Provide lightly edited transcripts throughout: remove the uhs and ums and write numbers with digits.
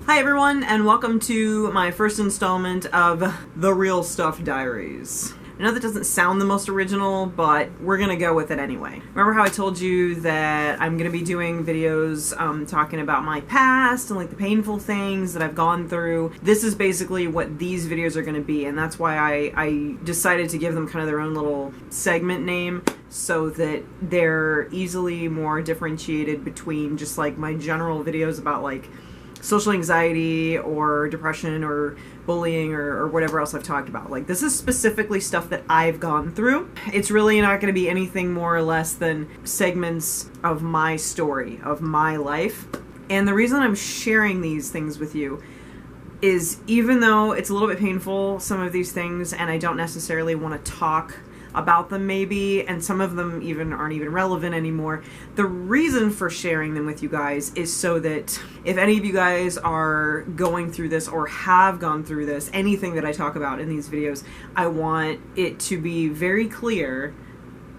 Hi everyone, and welcome to my first installment of The Real Stuff Diaries. I know that doesn't sound the most original, but we're gonna go with it anyway. Remember how I told you that I'm gonna be doing videos talking about my past and like the painful things that I've gone through? This is basically what these videos are gonna be, and that's why I decided to give them kind of their own little segment name so that they're easily more differentiated between just like my general videos about like social anxiety or depression or bullying or whatever else I've talked about. Like, this is specifically stuff that I've gone through. It's really not going to be anything more or less than segments of my story, of my life. And the reason I'm sharing these things with you is, even though it's a little bit painful, some of these things, and I don't necessarily want to talk about them maybe, and some of them even aren't even relevant anymore. The reason for sharing them with you guys is so that if any of you guys are going through this or have gone through this, anything that I talk about in these videos, I want it to be very clear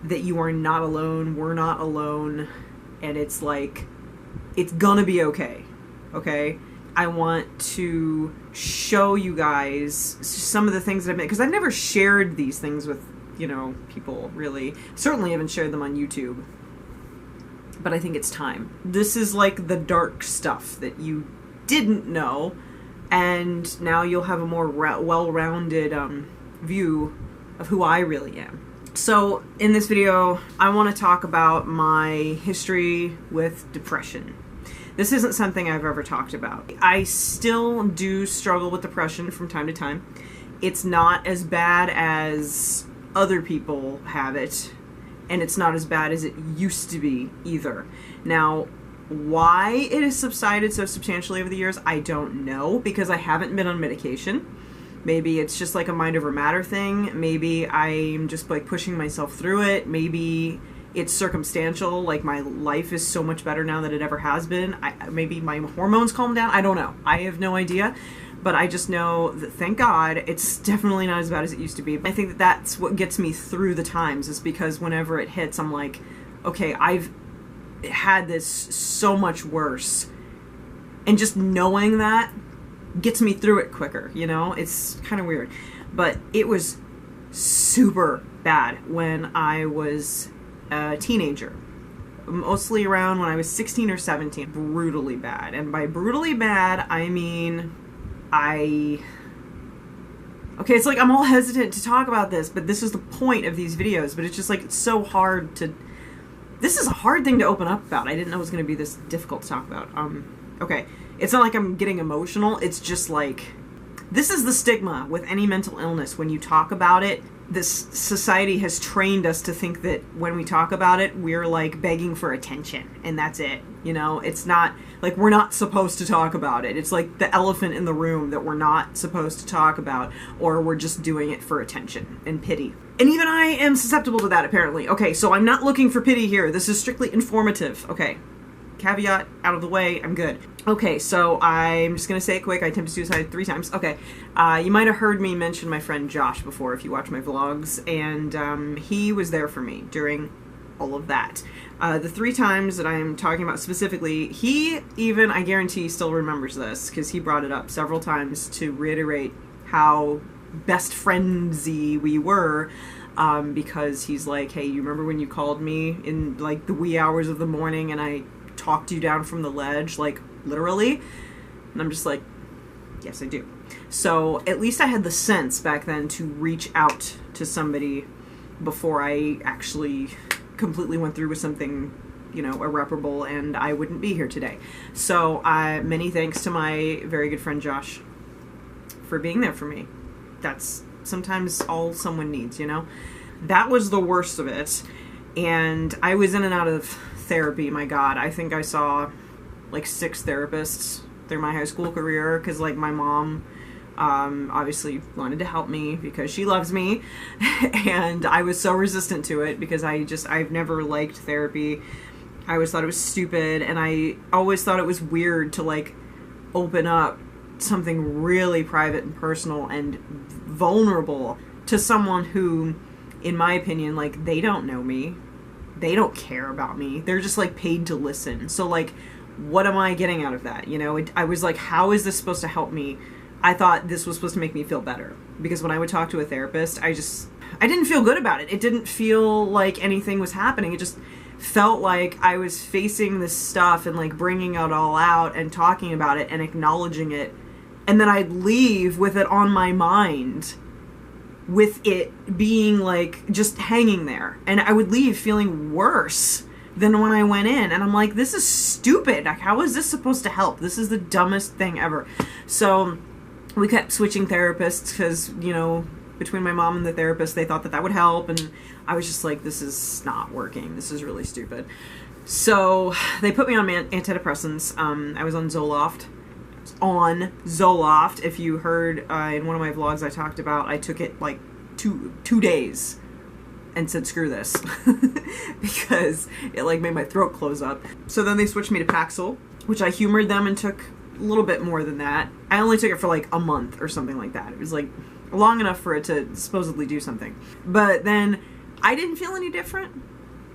that you are not alone, we're not alone, and it's like, it's gonna be okay, okay? I want to show you guys some of the things that I've made, because I've never shared these things with people, really. Certainly haven't shared them on YouTube. But I think it's time. This is like the dark stuff that you didn't know, and now you'll have a more well-rounded view of who I really am. So, in this video, I want to talk about my history with depression. This isn't something I've ever talked about. I still do struggle with depression from time to time. It's not as bad as other people have it, and it's not as bad as it used to be either. Now, why it has subsided so substantially over the years, I don't know, because I haven't been on medication. Maybe it's just like a mind over matter thing. Maybe I'm just like pushing myself through it. Maybe it's circumstantial, like my life is so much better now than it ever has been. Maybe my hormones calmed down. I don't know. I have no idea. But I just know that, thank God, it's definitely not as bad as it used to be. I think that that's what gets me through the times, is because whenever it hits, I'm like, okay, I've had this so much worse. And just knowing that gets me through it quicker, It's kind of weird. But it was super bad when I was a teenager. Mostly around when I was 16 or 17. Brutally bad. And by brutally bad, I mean, okay, it's like I'm all hesitant to talk about this, but this is the point of these videos, but it's just like, it's so hard to, this is a hard thing to open up about. I didn't know it was going to be this difficult to talk about. Okay, it's not like I'm getting emotional, it's just like, this is the stigma with any mental illness. When you talk about it, this society has trained us to think that when we talk about it, we're like begging for attention, and that's it. It's not like we're not supposed to talk about it. It's like the elephant in the room that we're not supposed to talk about, or we're just doing it for attention and pity. And even I am susceptible to that, apparently. Okay, so I'm not looking for pity here. This is strictly informative. Okay. Caveat out of the way, I'm good. Okay, so I'm just gonna say it quick. I attempted suicide 3 times. Okay, you might have heard me mention my friend Josh before if you watch my vlogs, and he was there for me during all of that. The 3 times that I'm talking about specifically, he even, I guarantee, still remembers this, because he brought it up several times to reiterate how best friendsy we were. Because he's like, hey, you remember when you called me in like the wee hours of the morning and I talked you down from the ledge, like literally? And I'm just like, yes, I do. So at least I had the sense back then to reach out to somebody before I actually completely went through with something, irreparable, and I wouldn't be here today. So many thanks to my very good friend Josh for being there for me. That's sometimes all someone needs, That was the worst of it. And I was in and out of therapy, my God. I think I saw like 6 therapists through my high school career, because like my mom obviously wanted to help me because she loves me, and I was so resistant to it because I've never liked therapy. I always thought it was stupid, and I always thought it was weird to like open up something really private and personal and vulnerable to someone who, in my opinion, like, they don't know me. They don't care about me. They're just like paid to listen. So like, what am I getting out of that? You know, I was like, how is this supposed to help me? I thought this was supposed to make me feel better, because when I would talk to a therapist, I didn't feel good about it. It didn't feel like anything was happening. It just felt like I was facing this stuff and like bringing it all out and talking about it and acknowledging it. And then I'd leave with it on my mind, with it being like just hanging there. And I would leave feeling worse than when I went in. And I'm like, this is stupid. Like, how is this supposed to help? This is the dumbest thing ever. So we kept switching therapists because, you know, between my mom and the therapist, they thought that that would help. And I was just like, this is not working. This is really stupid. So they put me on antidepressants. I was on Zoloft. If you heard in one of my vlogs I talked about, I took it like two days and said screw this because it like made my throat close up. So then they switched me to Paxil, which I humored them and took a little bit more than that. I only took it for like a month or something like that. It was like long enough for it to supposedly do something. But then I didn't feel any different,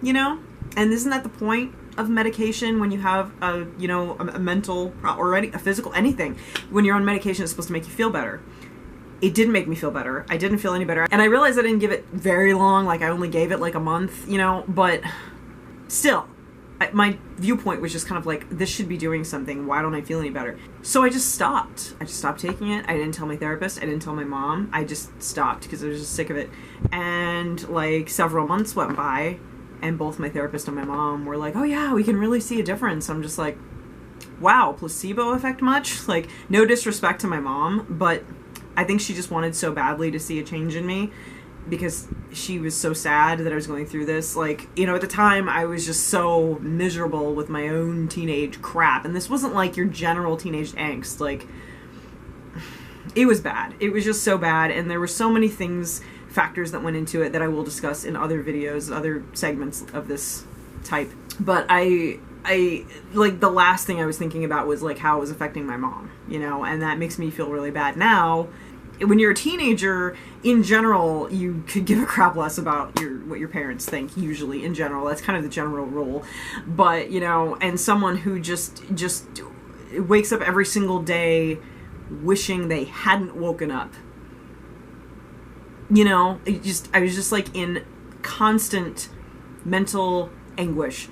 you know? And isn't that the point of medication when you have a, you know, a mental or a physical, anything? When you're on medication, it's supposed to make you feel better. It didn't make me feel better. I didn't feel any better. And I realized I didn't give it very long. Like, I only gave it like a month, you know, but still, my viewpoint was just kind of like, this should be doing something. Why don't I feel any better? So I just stopped. I just stopped taking it. I didn't tell my therapist. I didn't tell my mom. I just stopped because I was just sick of it. And like several months went by, and both my therapist and my mom were like, oh yeah, we can really see a difference. I'm just like, wow, placebo effect much? Like, no disrespect to my mom, but I think she just wanted so badly to see a change in me because she was so sad that I was going through this. Like, you know, at the time I was just so miserable with my own teenage crap. And this wasn't like your general teenage angst. Like, it was bad. It was just so bad. And there were so many factors that went into it that I will discuss in other videos, other segments of this type. But I like, the last thing I was thinking about was like how it was affecting my mom, you know, and that makes me feel really bad now. When you're a teenager, in general, you could give a crap less about what your parents think, usually, in general. That's kind of the general rule. But, you know, and someone who just wakes up every single day wishing they hadn't woken up. You know, I was just like in constant mental anguish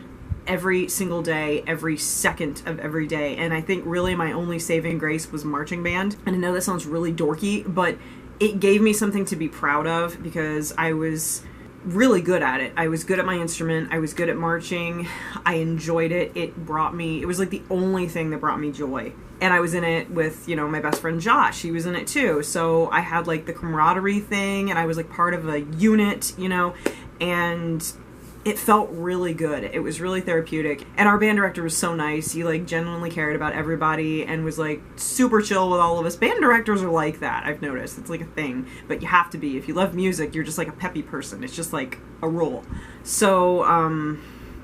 every single day, every second of every day. And I think really my only saving grace was marching band. And I know that sounds really dorky, but it gave me something to be proud of because I was really good at it. I was good at my instrument. I was good at marching. I enjoyed it. It was like the only thing that brought me joy. And I was in it with, you know, my best friend Josh. He was in it too. So I had like the camaraderie thing, and I was like part of a unit, you know, and it felt really good. It was really therapeutic. And our band director was so nice. He like genuinely cared about everybody and was like super chill with all of us. Band directors are like that, I've noticed. It's like a thing. But you have to be. If you love music, you're just like a peppy person. It's just like a rule. So,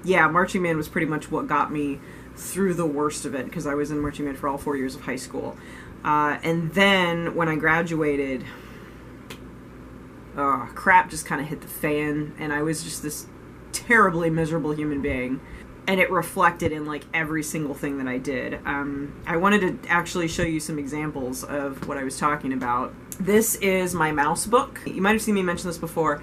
yeah, marching band was pretty much what got me through the worst of it, because I was in marching band for all 4 years of high school. And then when I graduated, crap just kind of hit the fan, and I was just this terribly miserable human being, and it reflected in like every single thing that I did. I wanted to actually show you some examples of what I was talking about. This is my mouse book. You might have seen me mention this before.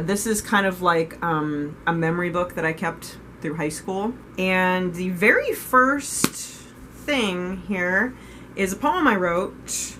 This is kind of like a memory book that I kept through high school, and the very first thing here is a poem I wrote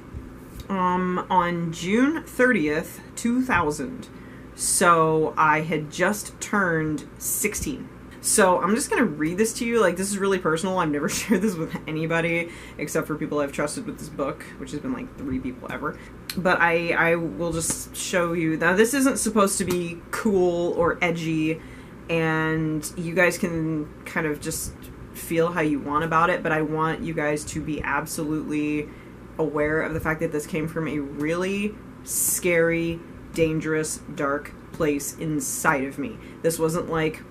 on June 30th, 2000. So I had just turned 16. So I'm just going to read this to you. Like, this is really personal. I've never shared this with anybody except for people I've trusted with this book, which has been like 3 people ever. But I will just show you. Now, this isn't supposed to be cool or edgy, and you guys can kind of just feel how you want about it, but I want you guys to be absolutely aware of the fact that this came from a really scary, dangerous, dark place inside of me. This wasn't like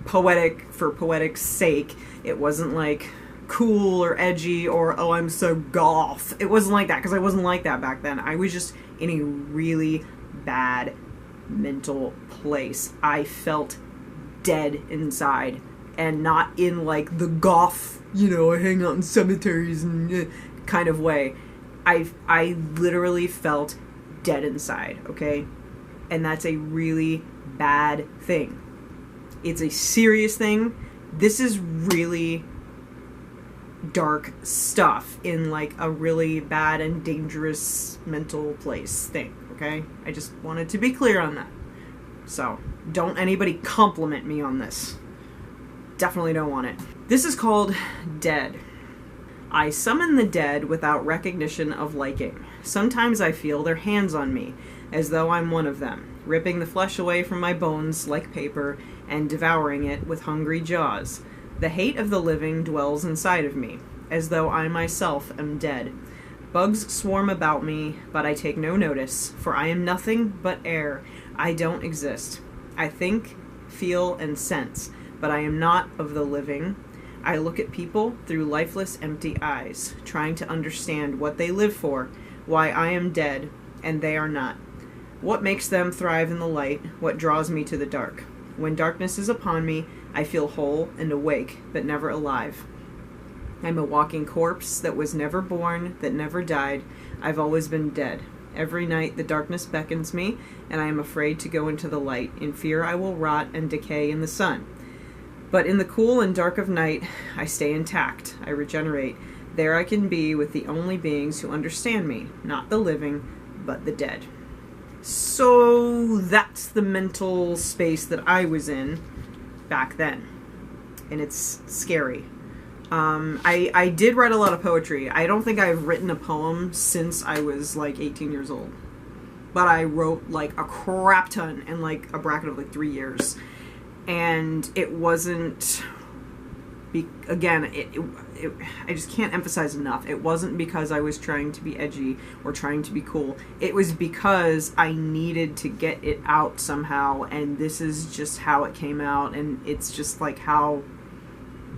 poetic for poetic's sake. It wasn't like cool or edgy or, oh, I'm so goth. It wasn't like that, because I wasn't like that back then. I was just in a really bad mental place. I felt dead inside and not in like the goth, you know, I hang out in cemeteries and kind of way. I literally felt dead inside, okay? And that's a really bad thing. It's a serious thing. This is really dark stuff in like a really bad and dangerous mental place thing, okay? I just wanted to be clear on that. So, don't anybody compliment me on this. Definitely don't want it. This is called Dead. I summon the dead without recognition of liking. Sometimes I feel their hands on me, as though I'm one of them, ripping the flesh away from my bones like paper and devouring it with hungry jaws. The hate of the living dwells inside of me, as though I myself am dead. Bugs swarm about me, but I take no notice, for I am nothing but air. I don't exist. I think, feel, and sense, but I am not of the living. I look at people through lifeless, empty eyes, trying to understand what they live for, why I am dead, and they are not. What makes them thrive in the light, what draws me to the dark. When darkness is upon me, I feel whole and awake, but never alive. I'm a walking corpse that was never born, that never died. I've always been dead. Every night the darkness beckons me, and I am afraid to go into the light. In fear I will rot and decay in the sun. But in the cool and dark of night, I stay intact. I regenerate. There I can be with the only beings who understand me, not the living, but the dead. So that's the mental space that I was in back then. And it's scary. I did write a lot of poetry. I don't think I've written a poem since I was like 18 years old. But I wrote like a crap ton in like a bracket of like 3 years. And it wasn't, I just can't emphasize enough. It wasn't because I was trying to be edgy or trying to be cool. It was because I needed to get it out somehow, and this is just how it came out, and it's just like how...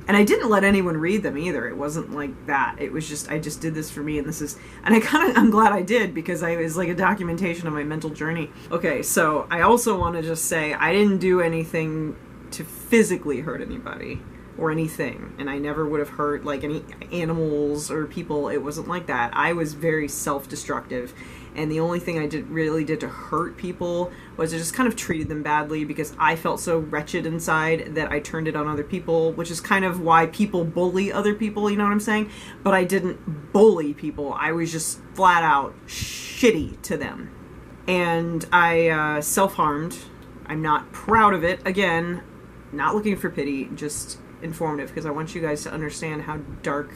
And I didn't let anyone read them either. It wasn't like that. It was just, I just did this for me, and this is... And I'm glad I did, because it was like a documentation of my mental journey. Okay, so I also want to just say, I didn't do anything to physically hurt anybody or anything, and I never would have hurt like any animals or people. It wasn't like that. I was very self-destructive, and the only thing I really did to hurt people was I just kind of treated them badly because I felt so wretched inside that I turned it on other people, which is kind of why people bully other people, you know what I'm saying? But I didn't bully people. I was just flat out shitty to them. And I self-harmed. I'm not proud of it. Again, not looking for pity, just informative, because I want you guys to understand how dark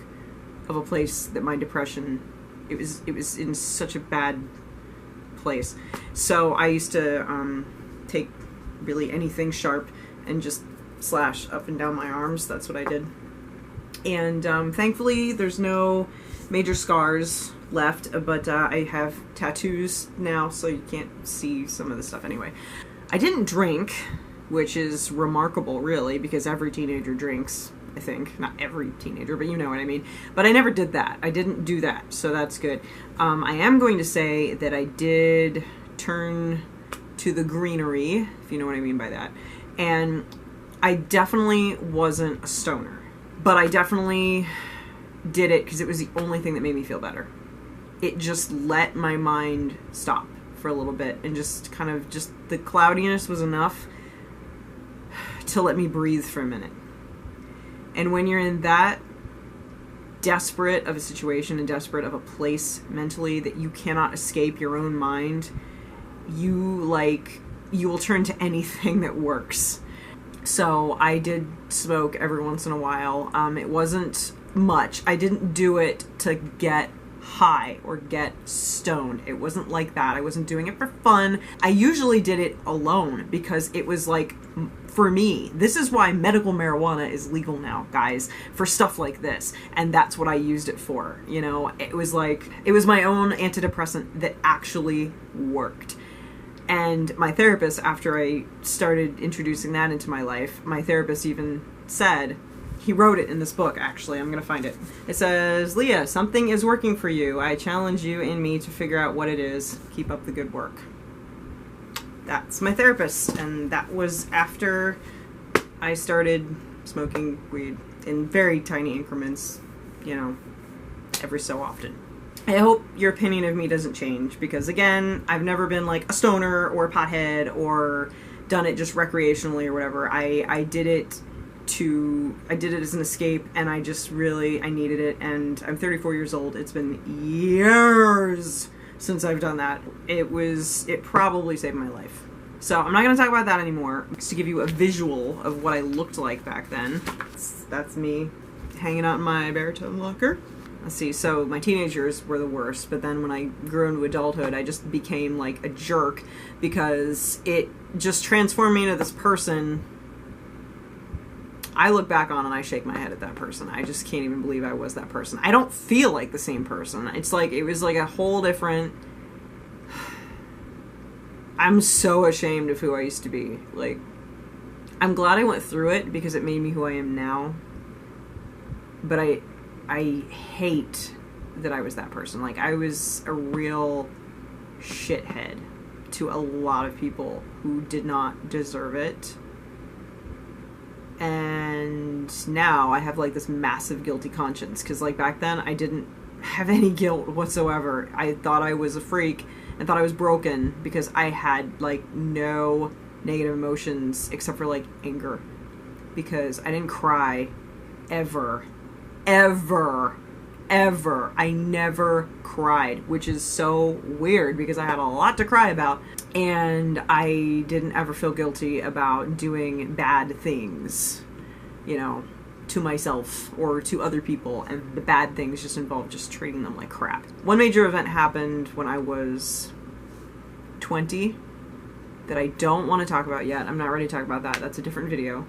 of a place that my depression, it was in such a bad place. So I used to take really anything sharp and just slash up and down my arms. That's what I did. And thankfully there's no major scars left, but I have tattoos now, so you can't see some of the stuff anyway. I didn't drink, which is remarkable, really, because every teenager drinks, I think. Not every teenager, but you know what I mean. But I never did that. I didn't do that, so that's good. I am going to say that I did turn to the greenery, if you know what I mean by that. And I definitely wasn't a stoner. But I definitely did it because it was the only thing that made me feel better. It just let my mind stop for a little bit, and just kind of just the cloudiness was enough to let me breathe for a minute. And when you're in that desperate of a situation and desperate of a place mentally that you cannot escape your own mind, you will turn to anything that works. So I did smoke every once in a while. It wasn't much. I didn't do it to get high or get stoned. It wasn't like that. I wasn't doing it for fun. I usually did it alone because it was like, for me, this is why medical marijuana is legal now, guys, for stuff like this. And that's what I used it for. You know, it was my own antidepressant that actually worked. And my therapist, after I started introducing that into my life, my therapist even said, he wrote it in this book, actually. I'm going to find it. It says, Leah, something is working for you. I challenge you and me to figure out what it is. Keep up the good work. That's my therapist. And that was after I started smoking weed in very tiny increments, you know, every so often. I hope your opinion of me doesn't change, because again, I've never been like a stoner or a pothead or done it just recreationally or whatever. I did it as an escape, and I needed it, and I'm 34 years old. It's been years since I've done that. It probably saved my life. So I'm not going to talk about that anymore. Just to give you a visual of what I looked like back then. That's me hanging out in my baritone locker. Let's see, so my teenagers were the worst, but then when I grew into adulthood, I just became like a jerk, because it just transformed me into this person I look back on and I shake my head at that person. I just can't even believe I was that person. I don't feel like the same person. It's like, it was like a whole different... I'm so ashamed of who I used to be. Like, I'm glad I went through it because it made me who I am now. But I hate that I was that person. Like, I was a real shithead to a lot of people who did not deserve it. And now I have like this massive guilty conscience, because like back then I didn't have any guilt whatsoever. I thought I was a freak and thought I was broken because I had like no negative emotions except for like anger, because I didn't cry ever. I never cried, which is so weird because I had a lot to cry about, and I didn't ever feel guilty about doing bad things, you know, to myself or to other people, and the bad things just involved just treating them like crap. One major event happened when I was 20 that I don't want to talk about yet. I'm not ready to talk about that. That's a different video.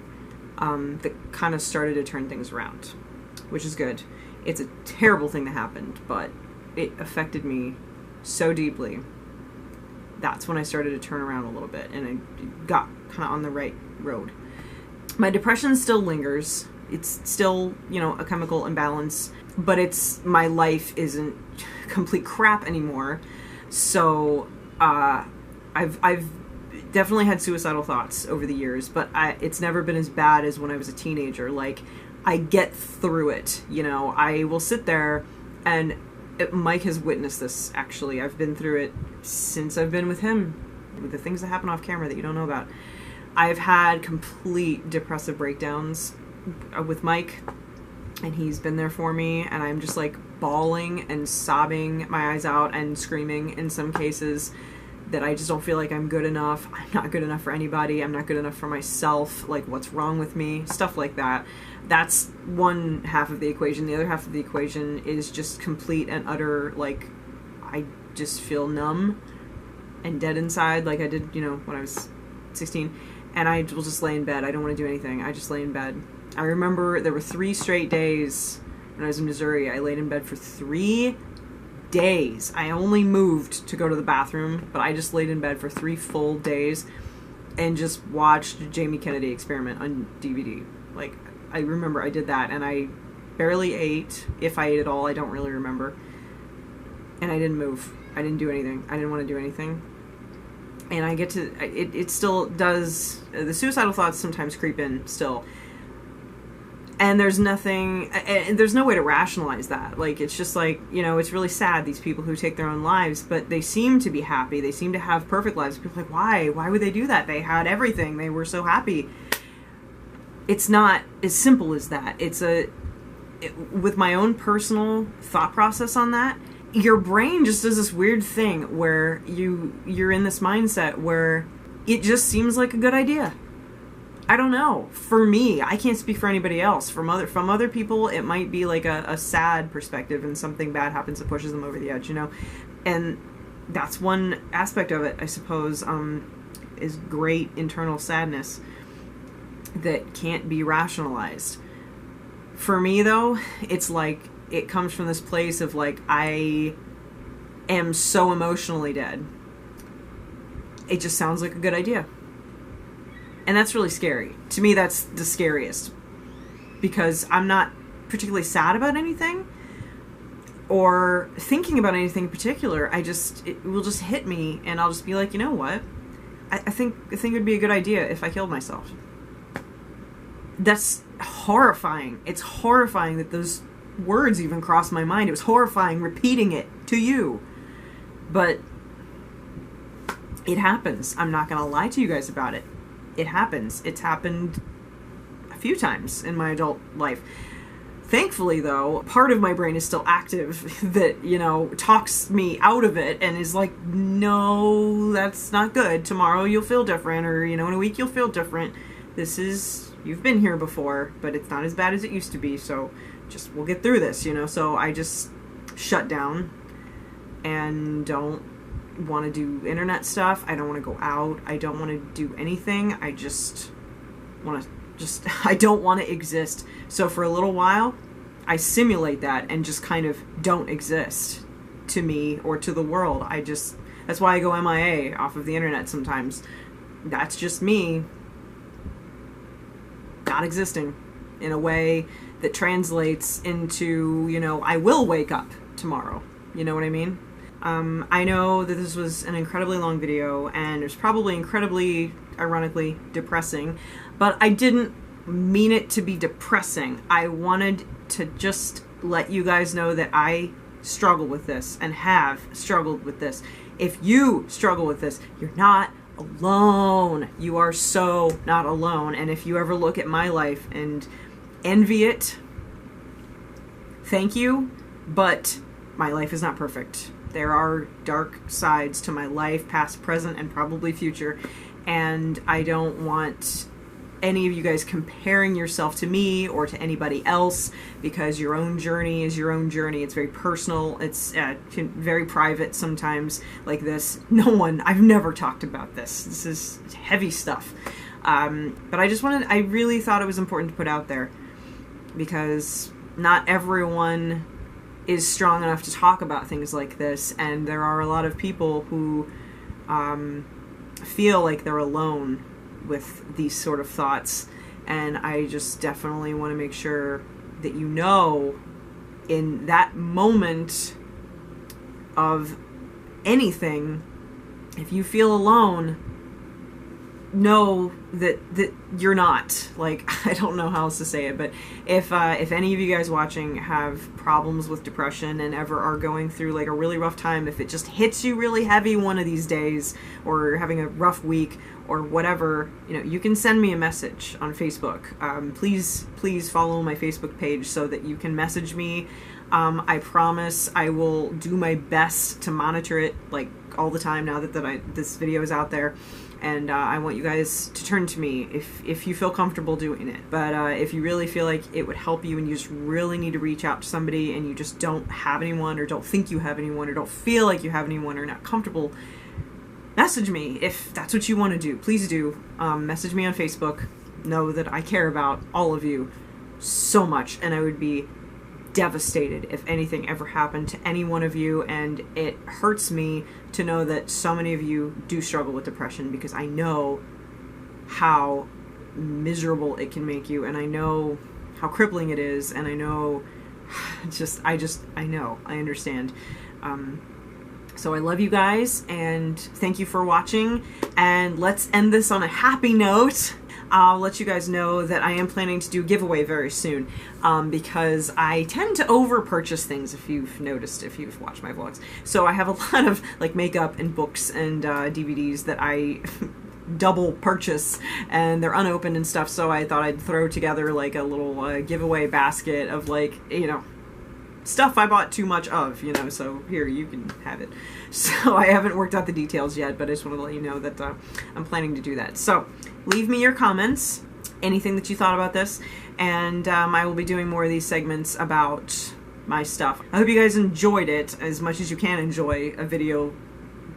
That kind of started to turn things around, which is good. It's a terrible thing that happened, but it affected me so deeply. That's when I started to turn around a little bit, and I got kind of on the right road. My depression still lingers. It's still, you know, a chemical imbalance, but my life isn't complete crap anymore. So, I've definitely had suicidal thoughts over the years, but it's never been as bad as when I was a teenager. Like, I get through it, you know. I will sit there, and Mike has witnessed this, actually. I've been through it since I've been with him, with the things that happen off camera that you don't know about. I've had complete depressive breakdowns with Mike, and he's been there for me, and I'm just like bawling and sobbing my eyes out and screaming in some cases that I just don't feel like I'm good enough. I'm not good enough for anybody. I'm not good enough for myself. Like, what's wrong with me? Stuff like that. That's one half of the equation. The other half of the equation is just complete and utter, like, I just feel numb and dead inside, like I did, you know, when I was 16. And I will just lay in bed. I don't want to do anything. I just lay in bed. I remember there were 3 straight days when I was in Missouri. I laid in bed for 3 days. I only moved to go to the bathroom, but I just laid in bed for 3 full days and just watched Jamie Kennedy Experiment on DVD. Like, I remember I did that, and I barely ate. If I ate at all, I don't really remember. And I didn't move. I didn't do anything. I didn't want to do anything. And I get to... It still does... The suicidal thoughts sometimes creep in still. And there's nothing... And there's no way to rationalize that. Like, it's just like, you know, it's really sad, these people who take their own lives, but they seem to be happy. They seem to have perfect lives. People are like, why? Why would they do that? They had everything. They were so happy. It's not as simple as that. With my own personal thought process on that, your brain just does this weird thing where you're in this mindset where it just seems like a good idea. I don't know. For me, I can't speak for anybody else. From other people, it might be like a sad perspective, and something bad happens that pushes them over the edge, you know? And that's one aspect of it, I suppose, is great internal sadness that can't be rationalized. For me, though, it's like, it comes from this place of like, I am so emotionally dead. It just sounds like a good idea. And that's really scary. To me, that's the scariest. Because I'm not particularly sad about anything or thinking about anything in particular. It will just hit me, and I'll just be like, you know what? I think it would be a good idea if I killed myself. That's horrifying. It's horrifying that those words even crossed my mind. It was horrifying repeating it to you. But it happens. I'm not going to lie to you guys about it. It happens. It's happened a few times in my adult life. Thankfully, though, part of my brain is still active that, you know, talks me out of it and is like, no, that's not good. Tomorrow you'll feel different, or, you know, in a week you'll feel different. You've been here before, but it's not as bad as it used to be, so we'll get through this, you know. So I just shut down and don't want to do internet stuff. I don't want to go out. I don't want to do anything. I just want to I don't want to exist. So for a little while, I simulate that and just kind of don't exist to me or to the world. That's why I go MIA off of the internet sometimes. That's just me not existing in a way that translates into, you know, I will wake up tomorrow. You know what I mean? I know that this was an incredibly long video, and it's probably incredibly, ironically, depressing, but I didn't mean it to be depressing. I wanted to just let you guys know that I struggle with this and have struggled with this. If you struggle with this, you're not alone. You are so not alone. And if you ever look at my life and envy it, thank you, but my life is not perfect. There are dark sides to my life, past, present, and probably future, and I don't want any of you guys comparing yourself to me or to anybody else, because your own journey is your own journey. It's very personal. It's very private sometimes, like this. I've never talked about this. This is heavy stuff. But I really thought it was important to put out there, because not everyone is strong enough to talk about things like this, and there are a lot of people who feel like they're alone with these sort of thoughts, and I just definitely want to make sure that you know, in that moment of anything, if you feel alone, know that you're not. Like, I don't know how else to say it, but if any of you guys watching have problems with depression and ever are going through like a really rough time, if it just hits you really heavy one of these days, or you're having a rough week or whatever, you know, you can send me a message on Facebook. Please follow my Facebook page so that you can message me. I promise I will do my best to monitor it like all the time now that this video is out there. And I want you guys to turn to me if you feel comfortable doing it. But if you really feel like it would help you and you just really need to reach out to somebody and you just don't have anyone, or don't think you have anyone, or don't feel like you have anyone, or not comfortable, message me. If that's what you want to do, please do. Message me on Facebook. Know that I care about all of you so much, and I would be devastated if anything ever happened to any one of you. And it hurts me to know that so many of you do struggle with depression, because I know how miserable it can make you, and I know how crippling it is, and I know I understand. So I love you guys, and thank you for watching, and let's end this on a happy note. I'll let you guys know that I am planning to do a giveaway very soon, because I tend to over-purchase things, if you've noticed, if you've watched my vlogs. So I have a lot of like makeup and books and DVDs that I double purchase, and they're unopened and stuff, so I thought I'd throw together like a little giveaway basket of, like, you know, stuff I bought too much of, you know, so here, you can have it. So I haven't worked out the details yet, but I just want to let you know that I'm planning to do that. So leave me your comments, anything that you thought about this, and I will be doing more of these segments about my stuff. I hope you guys enjoyed it as much as you can enjoy a video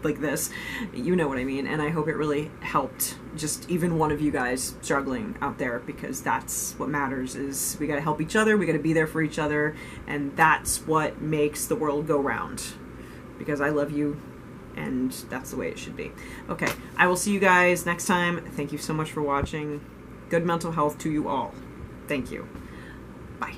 like this. You know what I mean, and I hope it really helped just even one of you guys struggling out there, because that's what matters. Is we gotta help each other, we gotta be there for each other, and that's what makes the world go round, because I love you, and that's the way it should be. Okay, I will see you guys next time. Thank you so much for watching. Good mental health to you all. Thank you. Bye.